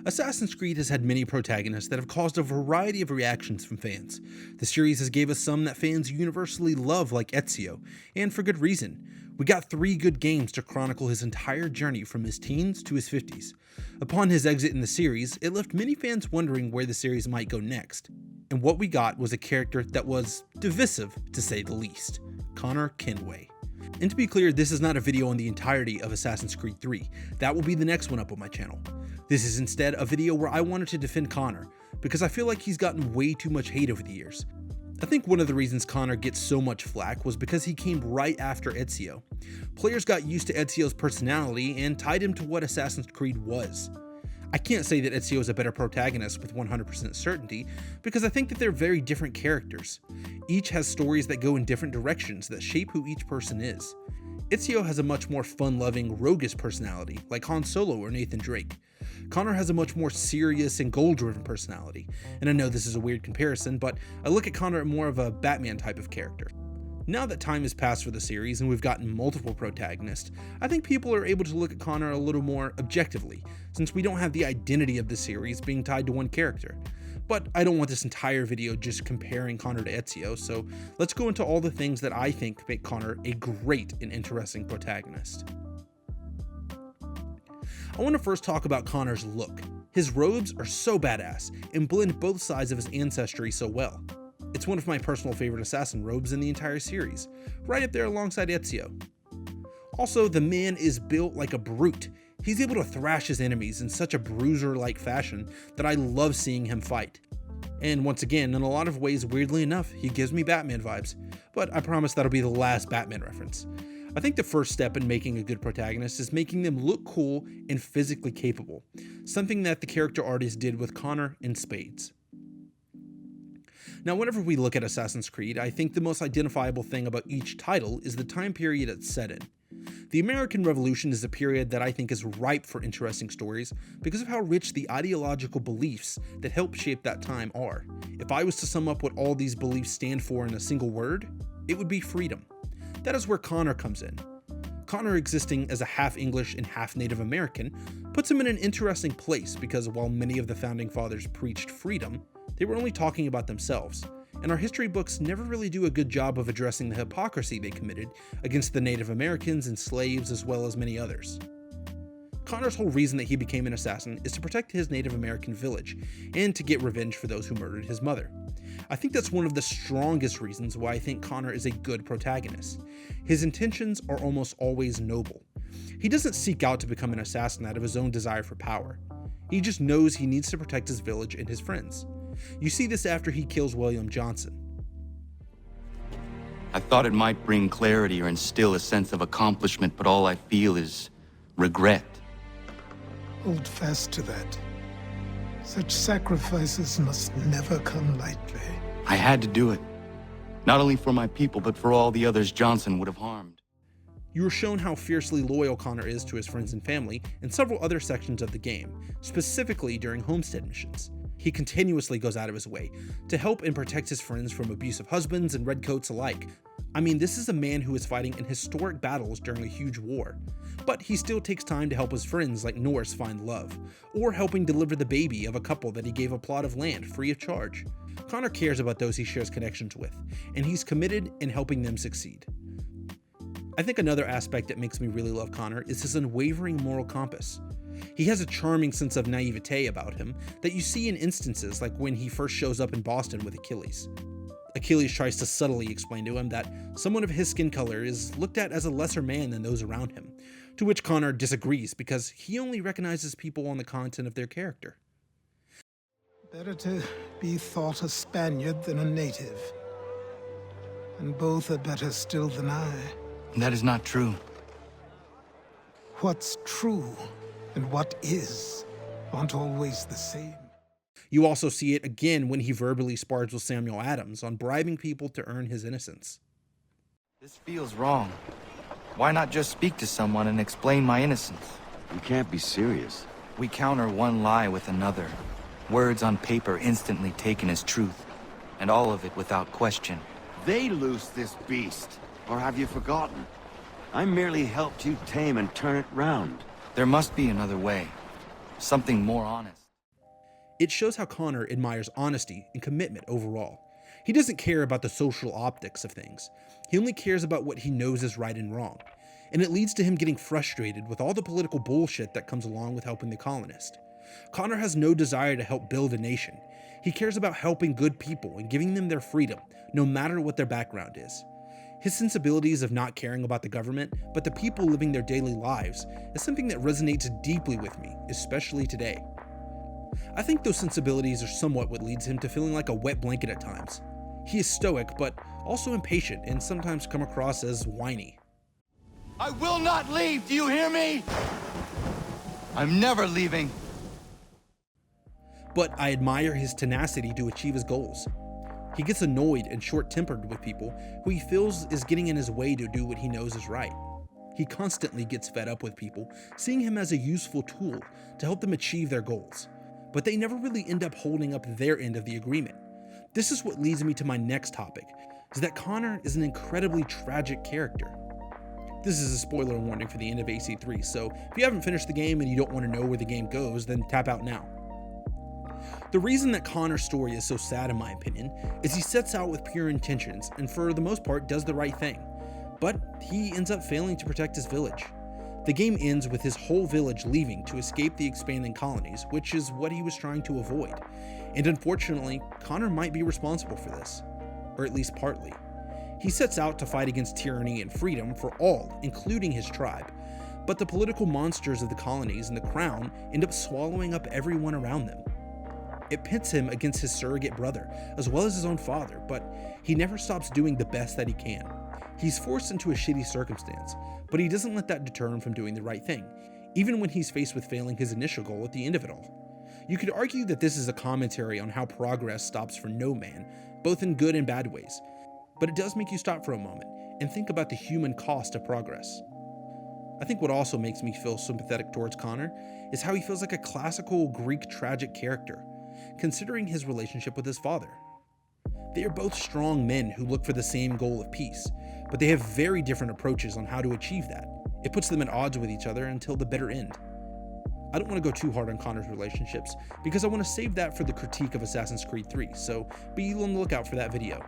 Assassin's Creed has had many protagonists that have caused a variety of reactions from fans. The series has gave us some that fans universally love, like Ezio, and for good reason. We got 3 good games to chronicle his entire journey from his teens to his 50s. Upon his exit in the series, it left many fans wondering where the series might go next. And what we got was a character that was divisive, to say the least: Connor Kenway. And to be clear, this is not a video on the entirety of Assassin's Creed 3. That will be the next one up on my channel. This is instead a video where I wanted to defend Connor, because I feel like he's gotten way too much hate over the years. I think one of the reasons Connor gets so much flack was because he came right after Ezio. Players got used to Ezio's personality and tied him to what Assassin's Creed was. I can't say that Ezio is a better protagonist with 100% certainty, because I think that they're very different characters. Each has stories that go in different directions that shape who each person is. Ezio has a much more fun-loving, roguish personality, like Han Solo or Nathan Drake. Connor has a much more serious and goal-driven personality, and I know this is a weird comparison, but I look at Connor as more of a Batman type of character. Now that time has passed for the series and we've gotten multiple protagonists, I think people are able to look at Connor a little more objectively, since we don't have the identity of the series being tied to one character. But I don't want this entire video just comparing Connor to Ezio, so let's go into all the things that I think make Connor a great and interesting protagonist. I want to first talk about Connor's look. His robes are so badass and blend both sides of his ancestry so well. It's one of my personal favorite assassin robes in the entire series, right up there alongside Ezio. Also, the man is built like a brute. He's able to thrash his enemies in such a bruiser-like fashion that I love seeing him fight. And once again, in a lot of ways, weirdly enough, he gives me Batman vibes, but I promise that'll be the last Batman reference. I think the first step in making a good protagonist is making them look cool and physically capable, something that the character artist did with Connor in spades. Now, whenever we look at Assassin's Creed, I think the most identifiable thing about each title is the time period it's set in. The American Revolution is a period that I think is ripe for interesting stories because of how rich the ideological beliefs that help shape that time are. If I was to sum up what all these beliefs stand for in a single word, it would be freedom. That is where Connor comes in. Connor existing as a half English and half Native American puts him in an interesting place because while many of the founding fathers preached freedom, they were only talking about themselves, and our history books never really do a good job of addressing the hypocrisy they committed against the Native Americans and slaves as well as many others. Connor's whole reason that he became an assassin is to protect his Native American village and to get revenge for those who murdered his mother. I think that's one of the strongest reasons why I think Connor is a good protagonist. His intentions are almost always noble. He doesn't seek out to become an assassin out of his own desire for power. He just knows he needs to protect his village and his friends. You see this after he kills William Johnson. I thought it might bring clarity or instill a sense of accomplishment, but all I feel is regret. Hold fast to that. Such sacrifices must never come lightly. I had to do it. Not only for my people, but for all the others Johnson would have harmed. You are shown how fiercely loyal Connor is to his friends and family in several other sections of the game, specifically during homestead missions. He continuously goes out of his way to help and protect his friends from abusive husbands and redcoats alike. I mean, this is a man who is fighting in historic battles during a huge war, but he still takes time to help his friends like Norris find love, or helping deliver the baby of a couple that he gave a plot of land free of charge. Connor cares about those he shares connections with, and he's committed in helping them succeed. I think another aspect that makes me really love Connor is his unwavering moral compass. He has a charming sense of naivete about him that you see in instances like when he first shows up in Boston with Achilles. Achilles tries to subtly explain to him that someone of his skin color is looked at as a lesser man than those around him, to which Connor disagrees because he only recognizes people on the content of their character. Better to be thought a Spaniard than a native. And both are better still than I. That is not true. What's true and what is aren't always the same. You also see it again when he verbally spars with Samuel Adams on bribing people to earn his innocence. This feels wrong. Why not just speak to someone and explain my innocence? You can't be serious. We counter one lie with another. Words on paper instantly taken as truth, and all of it without question. They loose this beast. Or have you forgotten? I merely helped you tame and turn it round. There must be another way. Something more honest. It shows how Connor admires honesty and commitment overall. He doesn't care about the social optics of things. He only cares about what he knows is right and wrong. And it leads to him getting frustrated with all the political bullshit that comes along with helping the colonist. Connor has no desire to help build a nation. He cares about helping good people and giving them their freedom, no matter what their background is. His sensibilities of not caring about the government, but the people living their daily lives, is something that resonates deeply with me, especially today. I think those sensibilities are somewhat what leads him to feeling like a wet blanket at times. He is stoic, but also impatient and sometimes come across as whiny. I will not leave, do you hear me? I'm never leaving. But I admire his tenacity to achieve his goals. He gets annoyed and short-tempered with people who he feels is getting in his way to do what he knows is right. He constantly gets fed up with people, seeing him as a useful tool to help them achieve their goals, but they never really end up holding up their end of the agreement. This is what leads me to my next topic, is that Connor is an incredibly tragic character. This is a spoiler warning for the end of AC3, so if you haven't finished the game and you don't want to know where the game goes, then tap out now. The reason that Connor's story is so sad in my opinion is he sets out with pure intentions and for the most part does the right thing, but he ends up failing to protect his village. The game ends with his whole village leaving to escape the expanding colonies, which is what he was trying to avoid. And unfortunately, Connor might be responsible for this, or at least partly. He sets out to fight against tyranny and freedom for all, including his tribe, but the political monsters of the colonies and the crown end up swallowing up everyone around them. It pits him against his surrogate brother, as well as his own father, but he never stops doing the best that he can. He's forced into a shitty circumstance, but he doesn't let that deter him from doing the right thing, even when he's faced with failing his initial goal at the end of it all. You could argue that this is a commentary on how progress stops for no man, both in good and bad ways, but it does make you stop for a moment and think about the human cost of progress. I think what also makes me feel sympathetic towards Connor is how he feels like a classical Greek tragic character, considering his relationship with his father. They are both strong men who look for the same goal of peace, but they have very different approaches on how to achieve that. It puts them at odds with each other until the bitter end. I don't want to go too hard on Connor's relationships, because I want to save that for the critique of Assassin's Creed 3, so be on the lookout for that video.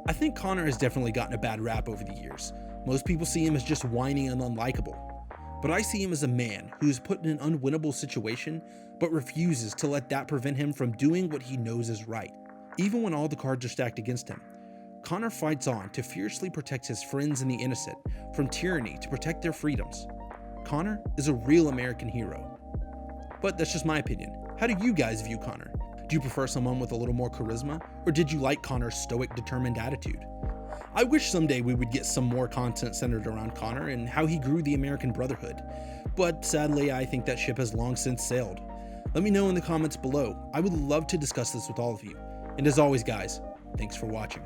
I think Connor has definitely gotten a bad rap over the years. Most people see him as just whiny and unlikable, but I see him as a man who is put in an unwinnable situation but refuses to let that prevent him from doing what he knows is right. Even when all the cards are stacked against him, Connor fights on to fiercely protect his friends and the innocent from tyranny to protect their freedoms. Connor is a real American hero. But that's just my opinion. How do you guys view Connor? Do you prefer someone with a little more charisma, or did you like Connor's stoic, determined attitude? I wish someday we would get some more content centered around Connor and how he grew the American Brotherhood, but sadly I think that ship has long since sailed. Let me know in the comments below. I would love to discuss this with all of you. And as always guys, thanks for watching.